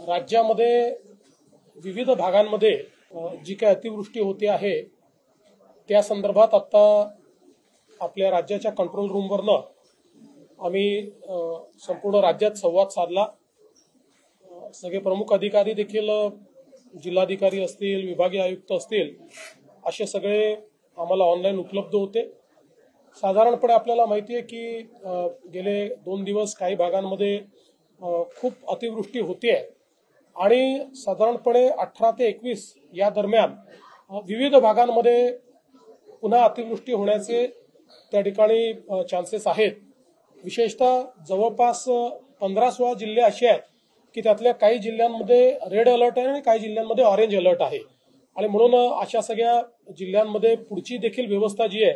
राज्यामध्ये विविध भागांमध्ये जी काही अतिवृष्टी होते आहे त्या संदर्भात आता आपल्या राज्याच्या कंट्रोल रूमवरनं आम्ही संपूर्ण राज्यात संवाद साधला। सगळे प्रमुख अधिकारी देखील जिल्हाधिकारी असतील, विभागीय आयुक्त असतील, असे सगळे आम्हाला ऑनलाईन उपलब्ध होते। साधारणपणे आपल्याला माहिती आहे की गेले 2 दिवस काही भागांमध्ये खूप अतिवृष्टी होते आणि साधारणपणे 18 ते 21 या दरम्यान विविध भागांमध्ये पुन्हा अतिवृष्टी होण्याचे त्या ठिकाणी चान्सेस आहेत। विशेषतः जवळपास 15-16 जिल्हे असे आहेत की त्यातल्या काही जिल्ह्यांमध्ये रेड अलर्ट आहे आणि काही जिल्ह्यांमध्ये ऑरेंज अलर्ट आहे आणि म्हणून अशा सगळ्या जिल्ह्यांमध्ये पुढची देखील व्यवस्था जी आहे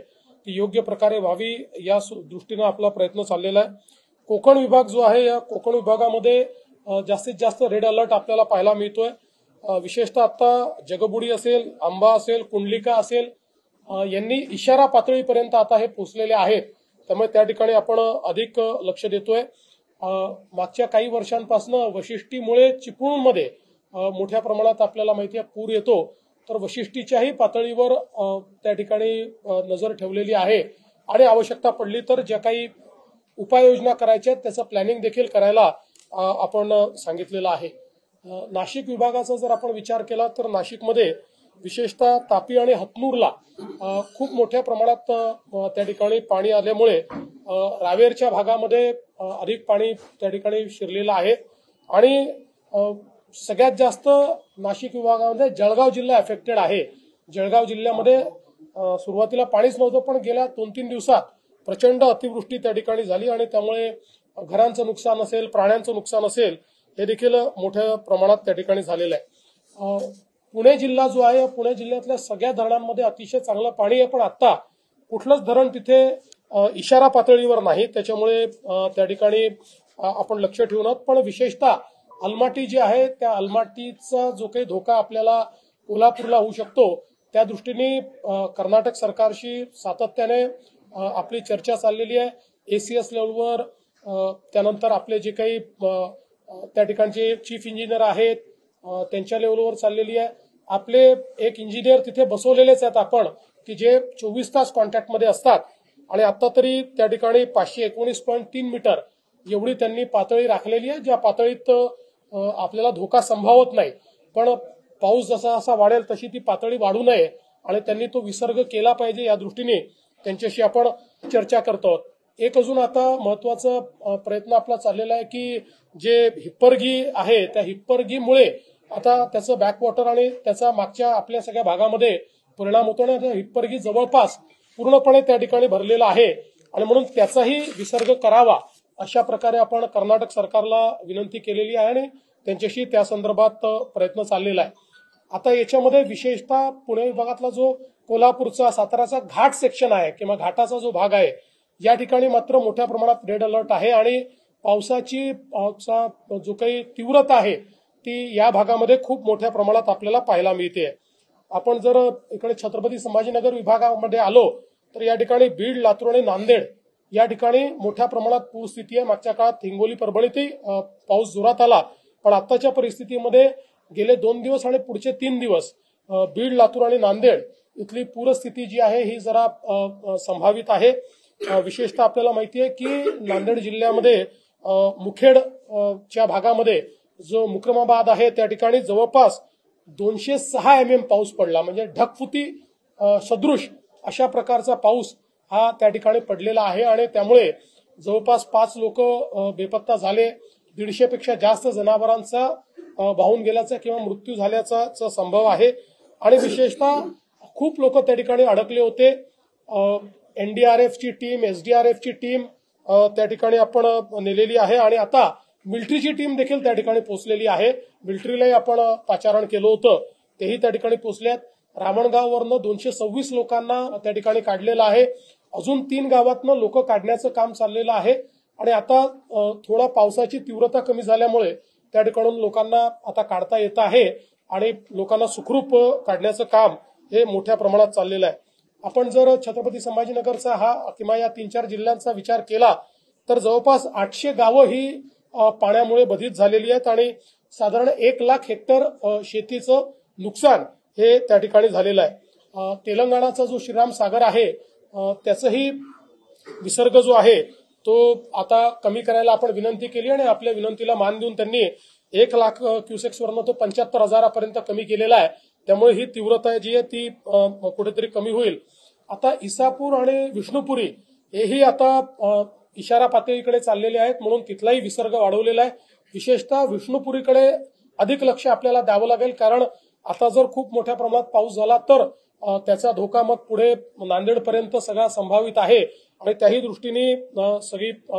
ती योग्य प्रकारे व्हावी या दृष्टीने आपला प्रयत्न चाललेला आहे। कोकण विभाग जो आहे या कोकण विभागामध्ये जास्तीत जास्त रेड अलर्ट आपल्याला पाहायला मिळतोय। विशेषतः आता जगबुडी असेल, आंबा असेल, कुंडलिका असेल यांनी इशारा पातळीपर्यंत आता हे पोहोचलेले आहेत, त्यामुळे त्या ठिकाणी आपण अधिक लक्ष देतोय। मागच्या काही वर्षांपासून वशिष्ठीमुळे चिपळूणमध्ये मोठ्या प्रमाणात आपल्याला माहिती आहे पूर येतो, तर वशिष्ठीच्याही पातळीवर त्या ठिकाणी नजर ठेवलेली आहे आणि आवश्यकता पडली तर ज्या काही उपाययोजना करायच्या त्याचं प्लॅनिंग देखील करायला आपण सांगितलेलं आहे। नाशिक विभागाचा जर आपण विचार केला तर नाशिकमध्ये विशेषतः तापी आणि हतनूरला खूप मोठ्या प्रमाणात त्या ठिकाणी पाणी आल्यामुळे रावेरच्या भागामध्ये अधिक पाणी त्या ठिकाणी शिरलेलं आहे आणि सगळ्यात जास्त नाशिक विभागामध्ये जळगाव जिल्हा अफेक्टेड आहे। जळगाव जिल्ह्यामध्ये सुरुवातीला पाणीच नव्हतं, पण गेल्या 2-3 दिवसात प्रचंड अतिवृष्टी त्या ठिकाणी झाली आणि त्यामुळे घरांचं नुकसान असेल, प्राण्यांचं नुकसान असेल, हे देखील मोठ्या प्रमाणात त्या ठिकाणी झालेलं आहे। पुणे जिल्हा जो आहे, पुणे जिल्ह्यातल्या सगळ्या धरणांमध्ये अतिशय चांगलं पाणी आहे, पण आता कुठलंच धरण तिथे इशारा पातळीवर नाही, त्याच्यामुळे त्या ठिकाणी आपण लक्ष ठेवून आहोत। पण विशेषतः अलमाटी जी आहे त्या अलमाटीचा जो काही धोका आपल्याला कोल्हापूरला होऊ शकतो त्या दृष्टीने कर्नाटक सरकारशी सातत्याने आपली चर्चा चाललेली आहे। एसीएस लेवलवर, त्यानंतर आपले जे काही त्या ठिकाणचे चीफ इंजिनियर आहेत त्यांच्या लेवलवर चाललेली आहे। आपले एक इंजिनियर तिथे बसवलेलेच आहेत आपण की जे 24 तास कॉन्टॅक्टमध्ये असतात आणि आता तरी त्या ठिकाणी 519.3 मीटर एवढी त्यांनी पातळी राखलेली आहे, ज्या पातळीत आपल्याला धोका संभावत नाही, पण पाऊस जसा जसा वाढेल तशी ती पातळी वाढू नये आणि त्यांनी तो विसर्ग केला पाहिजे या दृष्टीने त्यांच्याशी आपण चर्चा करतो। एक अजून आता महत्वाचा प्रयत्न आपला चाललेला आहे की जे हिप्परगी आहे त्या हिप्परगीमुळे आता त्याचं बॅकवॉटर आणि त्याचा मागच्या आपल्या सगळ्या भागामध्ये परिणाम होतो आणि हिप्परगी जवळपास पूर्णपणे त्या ठिकाणी भरलेला आहे आणि म्हणून त्याचाही विसर्ग करावा अशा प्रकारे आपण कर्नाटक सरकारला विनंती केलेली आहे आणि त्यांच्याशी त्या संदर्भात प्रयत्न चाललेला आहे। आता याच्यामध्ये विशेषतः पुणे विभागातला जो कोल्हापूरचा, साताराचा घाट सेक्शन आहे किंवा घाटाचा जो भाग आहे या ठिकाणी मात्र मोठ्या प्रमाणात रेड अलर्ट आहे आणि पावसाची जो काही तीव्रता आहे ती या भागामध्ये खूप मोठ्या प्रमाणात आपल्याला पाहायला मिळते। आपण जर इकडे छत्रपती संभाजीनगर विभागामध्ये आलो तर या ठिकाणी बीड, लातूर आणि नांदेड या ठिकाणी मोठ्या प्रमाणात पूरस्थिती आहे। मागच्या काळात हिंगोली, परभणीतही पाऊस जोरात आला, पण आताच्या परिस्थितीमध्ये गेले 2 दिवस आणि पुढचे 3 दिवस बीड, लातूर आणि नांदेड इथली पूरस्थिती जी आहे ही जरा संभावित आहे। विशेषतः आपल्याला माहिती आहे की नांदेड जिल्ह्यामध्ये मुखेडच्या भागामध्ये जो मुक्रमाबाद आहे त्या ठिकाणी जवळपास 206 mm पाऊस पडला, म्हणजे ढगफुटी सदृश अशा प्रकारचा पाऊस हा त्या ठिकाणी पडलेला आहे आणि त्यामुळे जवळपास 5 लोक बेपत्ता झाले, 150 पेक्षा जास्त जनावरांचा वाहून गेल्याचा किंवा मृत्यू झाल्याचा संभव आहे आणि विशेषतः खूप लोक त्या ठिकाणी अडकले होते। एनडीआरएफची टीम, एसडीआरएफची टीम त्या ठिकाणी आपण नेलेली आहे आणि आता मिलिटरीची टीम देखील त्या ठिकाणी पोहोचलेली आहे। मिलिटरीलाही आपण पाचारण केलं होतं, तेही त्या ठिकाणी पोहोचल्यात। रामणगाववरनं 226 लोकांना त्या ठिकाणी काढलेलं आहे, अजून 3 गावातनं लोक काढण्याचं काम चाललेलं आहे आणि आता थोडा पावसाची तीव्रता कमी झाल्यामुळे त्या ठिकाणून लोकांना आता काढता येत आहे आणि लोकांना सुखरूप काढण्याचं काम हे मोठ्या प्रमाणात चाललेलं आहे। आपण जर छत्रपती संभाजीनगरचा हा किंवा या 3-4 जिल्ह्यांचा विचार केला तर जवळपास 800 गावं ही पाण्यामुळे बाधित झालेली आहेत आणि साधारण 1,00,000 हेक्टर शेतीचं नुकसान हे त्या ठिकाणी झालेलं आहे। तेलंगणाचा जो श्रीराम सागर आहे त्याचाही विसर्ग जो आहे तो आता कमी करायला आपण विनंती केली आणि आपल्या विनंतीला मान देऊन त्यांनी 1,00,000 क्युसेक्सवरनं तो 75,000पर्यंत कमी केलेला आहे। त्यामुळे ही तीव्रता जी आहे ती कुठेतरी कमी होईल। आता इसापूर आणि विष्णुपुरी हेही आता इशारा पातळीकडे चाललेले आहेत, म्हणून तिथलाही विसर्ग वाढवलेला आहे। विशेषतः विष्णुपुरीकडे अधिक लक्ष आपल्याला द्यावं लागेल, कारण आता जर खूप मोठ्या प्रमाणात पाऊस झाला तर त्याचा धोका मग पुढे नांदेडपर्यंत सगळा संभावित आहे आणि त्याही दृष्टीने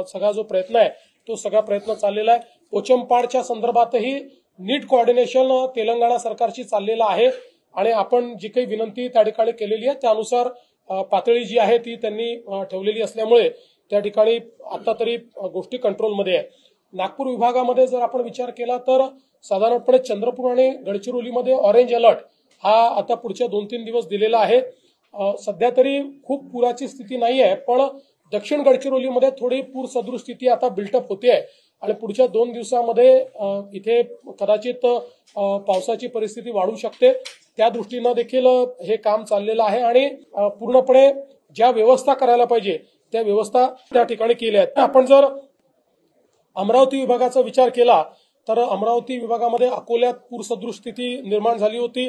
सगळा जो प्रयत्न आहे तो सगळा प्रयत्न चाललेला आहे। पोचमपाडच्या संदर्भातही नीट कोऑर्डिनेशन तेलंगणा सरकारची चाललेलं आहे आणि आपण जी काही विनंती त्या ठिकाणी केलेली आहे त्यानुसार पातळी जी आहे ती त्यांनी ठेवलेली असल्यामुळे त्या ठिकाणी आता तरी गोष्टी कंट्रोलमध्ये आहे। नागपूर विभागामध्ये जर आपण विचार केला तर साधारणपणे चंद्रपूर आणि गडचिरोलीमध्ये ऑरेंज अलर्ट हा आता पुढच्या 2-3 दिवस दिलेला आहे। सध्या तरी खूप पुराची स्थिती नाही आहे, पण दक्षिण गडचिरोलीमध्ये थोडी पूर सदृश स्थिती आता बिल्टअप होते आहे आणि पुढच्या 2 दिवसामध्ये इथे कदाचित पावसाची परिस्थिती वाढू शकते। त्या दृष्टीनं देखील हे काम चाललेलं आहे आणि पूर्णपणे ज्या व्यवस्था करायला पाहिजे त्या व्यवस्था त्या ठिकाणी केल्या आहेत। आपण जर अमरावती विभागाचा विचार केला तर अमरावती विभागामध्ये अकोल्यात पूरसदृश स्थिती निर्माण झाली होती।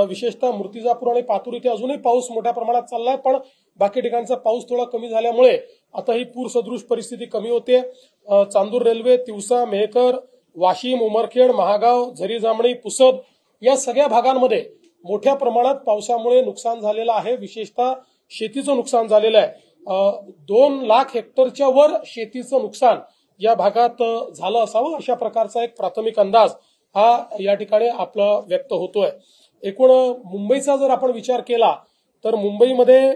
विशेषतः मूर्तिजापूर आणि पातूर इथे अजूनही पाऊस मोठ्या प्रमाणात चाललाय, पण बाकी ठिकाणचा पाऊस थोडा कमी झाल्यामुळे आता ही पूरसदृश परिस्थिती कमी होते। चांदूर रेल्वे, तिवसा, मेहकर, वाशिम, उमरखेड, महागाव, झरी जामणी, पुसद या सगळ्या भागांमध्ये मोठ्या प्रमाणात पावसामुळे नुकसान झालेलं आहे। विशेषतः शेतीचं नुकसान झालेलं आहे। 2,00,000 हेक्टरच्या वर शेतीचं नुकसान या भागात झालं असावं अशा प्रकारचा एक प्राथमिक अंदाज हा या ठिकाणी आपला व्यक्त होतोय। एकूण मुंबईचा जर आपण विचार केला तर मुंबईमध्ये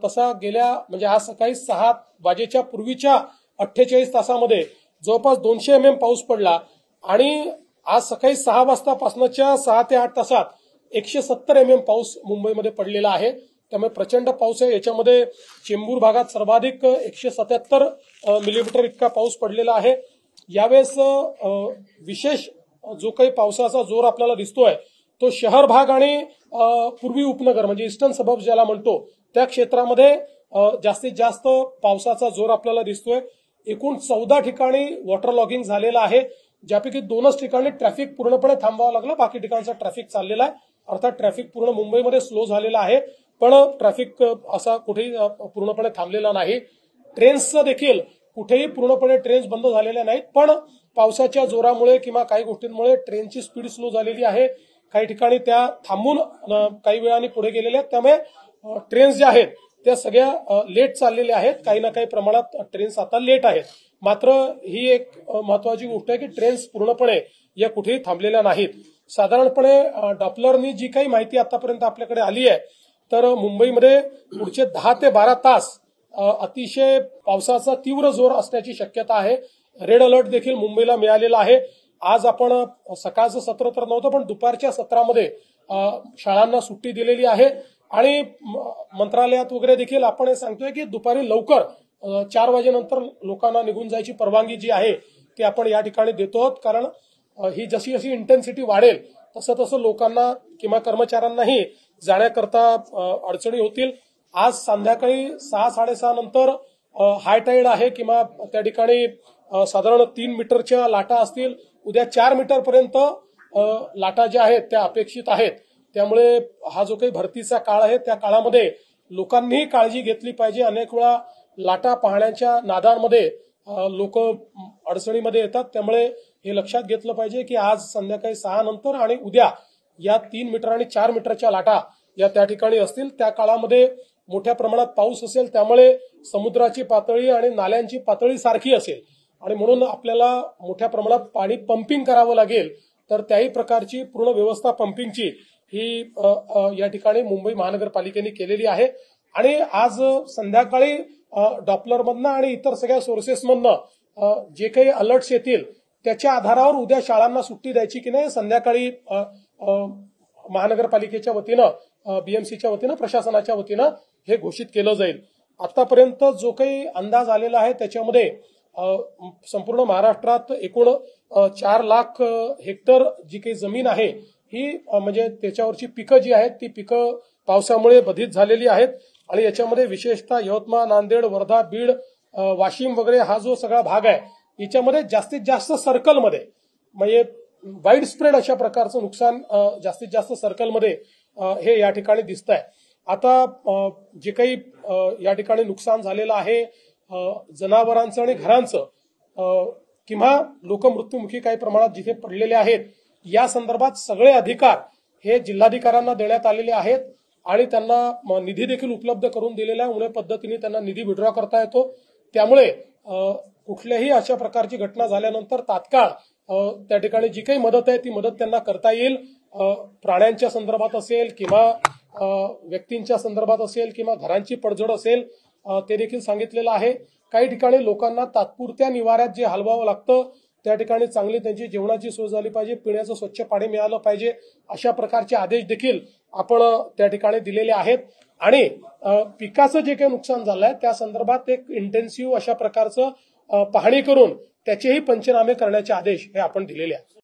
तसा गेल्या म्हणजे आज सकाळी 6 वाजेच्या पूर्वीच्या 48 तासामध्ये जवळपास 200 mm पाऊस पडला आणि आज सकाळी 6 वाजतापासूनच्या 6 ते 8 तासात 170 mm पाऊस मुंबईमध्ये पडलेला आहे। त्यामुळे प्रचंड पाऊस आहे। याच्यामध्ये चेंबूर भागात सर्वाधिक 177 मिलीमीटर इतका पाऊस पडलेला आहे। यावेळेस विशेष जो काही पावसाचा जोर आपल्याला दिसतोय तो शहर भाग आणि पूर्वी उपनगर म्हणजे ईस्टर्न सबर्ब्स ज्याला म्हणतो त्या क्षेत्रामध्ये जास्तीत जास्त पावसाचा जोर आपल्याला दिसतोय। एकूण 14 ठिकाणी वॉटर लॉगिंग झालेलं आहे, ज्यापैकी 2च ठिकाणी ट्रॅफिक पूर्णपणे थांबवावं लागलं, बाकी ठिकाणचा ट्रॅफिक चाललेला आहे। अर्थात ट्रॅफिक पूर्ण मुंबईमध्ये स्लो झालेला आहे, पण ट्रॅफिक असा कुठेही पूर्णपणे थांबलेला नाही। ट्रेन्सचं देखील कुठेही पूर्णपणे ट्रेन्स बंद झालेल्या नाहीत, पण पावसाच्या जोरामुळे किंवा काही गोष्टींमुळे ट्रेनची स्पीड स्लो झालेली आहे। काही ठिकाणी त्या थांबून काही वेळाने पुढे गेलेल्या आहेत, त्यामुळे ट्रेन्स ज्या आहेत त्या सगळ्या लेट चाललेल्या आहेत। काही ना काही प्रमाणात ट्रेन्स आता लेट आहेत। मात्र ही एक महत्वाची गोष्ट आहे की ट्रेन्स पूर्णपणे या कुठेही थांबलेल्या नाहीत। साधारणपणे डॉपलरनी जी काही माहिती आतापर्यंत आपल्याकडे आली आहे तर मुंबईमध्ये पुढचे 10 ते 12 तास अतिशय पावसाचा तीव्र जोर असण्याची शक्यता आहे। रेड अलर्ट देखील मुंबईला मिळालेला आहे। आज आपण सकाळचं सत्र तर नव्हतं, पण दुपारच्या सत्रामध्ये शाळांना सुट्टी दिलेली आहे आणि मंत्रालयात वगैरे देखील आपण हे सांगतोय की दुपारी लवकर 4 वाजेनंतर लोकांना निघून जायची परवानगी जी आहे ती आपण या ठिकाणी देतो आहोत, कारण ही जशी जशी इंटेन्सिटी वाढेल तसं तसं लोकांना किंवा कर्मचाऱ्यांनाही जाण्याकरता अडचणी होतील। आज संध्याकाळी 6-6:30 नंतर हाय टाईड आहे किंवा त्या ठिकाणी साधारण 3 मीटरच्या लाटा असतील। उद्या 4 मीटरपर्यंत लाटा ज्या आहेत त्या अपेक्षित आहेत। त्यामुळे हा जो काही भरतीचा काळ आहे त्या काळामध्ये लोकांनीही काळजी घेतली पाहिजे। अनेक वेळा लाटा पाहण्याच्या नादांमध्ये लोक अडचणीमध्ये येतात, त्यामुळे हे लक्षात घेतलं पाहिजे की आज संध्याकाळी 6 नंतर आणि उद्या या 3 मीटर आणि 4 मीटरच्या लाटा या त्या ठिकाणी असतील। त्या काळामध्ये मोठ्या प्रमाणात पाऊस असेल, त्यामुळे समुद्राची पातळी आणि नाल्यांची पातळी सारखी असेल आणि म्हणून आपल्याला मोठ्या प्रमाणात पाणी पंपिंग करावं लागेल। तर त्याही प्रकारची पूर्ण व्यवस्था पंपिंगची ही या ठिकाणी मुंबई महानगरपालिकेने केलेली आहे आणि आज संध्याकाळी डॉपलरमधनं आणि इतर सगळ्या सोर्सेसमधनं जे काही अलर्ट्स येतील त्याच्या आधारावर उद्या शाळांना सुट्टी द्यायची की नाही संध्याकाळी महानगरपालिकेच्या वतीनं बीएमसीच्या वतीनं प्रशासनाच्या वतीनं हे घोषित केलं जाईल। आतापर्यंत जो काही अंदाज आलेला आहे त्याच्यामध्ये संपूर्ण महाराष्ट्रात एकूण 4 लाख हेक्टर जी काही जमीन आहे ही म्हणजे त्याच्यावरची पिकं जी आहेत ती पिकं पावसामुळे बाधित झालेली आहेत आणि याच्यामध्ये विशेषतः यवतमाळ, नांदेड, वर्धा, बीड, वाशिम वगैरे हा जो सगळा भाग आहे याच्यामध्ये जास्तीत जास्त सर्कलमध्ये म्हणजे वाईड स्प्रेड अशा प्रकारचं नुकसान जास्तीत जास्त सर्कलमध्ये हे या ठिकाणी दिसत आहे. आता जे काही या ठिकाणी नुकसान झालेलं आहे जनावरांचं आणि घरांचं किंवा लोक मृत्युमुखी काही प्रमाणात जिथे पडलेले आहेत या संदर्भात सगळे अधिकार हे जिल्हाधिकाऱ्यांना देण्यात आलेले आहेत आणि त्यांना निधी देखील उपलब्ध करून दिलेला आहे. उन्हे पद्धतीने त्यांना निधी विड्रॉ करता येतो. त्यामुळे कुठल्याही अशा प्रकारची घटना झाल्यानंतर तात्काळ त्या ठिकाणी जी काही मदत आहे ती मदत त्यांना करता येईल. प्राण्यांच्या संदर्भात असेल किंवा व्यक्तींच्या संदर्भात असेल किंवा घरांची पडझड असेल ते देखील सांगितलेलं आहे. काही ठिकाणी लोकांना तात्पुरत्या निवाऱ्यात जे हलवावं लागतं त्या ठिकाणी चांगली त्यांची जेवणाची सोय झाली पाहिजे, पिण्याचं स्वच्छ पाणी मिळालं पाहिजे अशा प्रकारचे आदेश देखील आपण त्या ठिकाणी दिलेले आहेत. आणि पिकाचं जे काही नुकसान झालंय त्या संदर्भात एक इंटेन्सिव्ह अशा प्रकारचं पाहणी करून त्याचेही पंचनामे करण्याचे आदेश हे आपण दिलेले आहेत.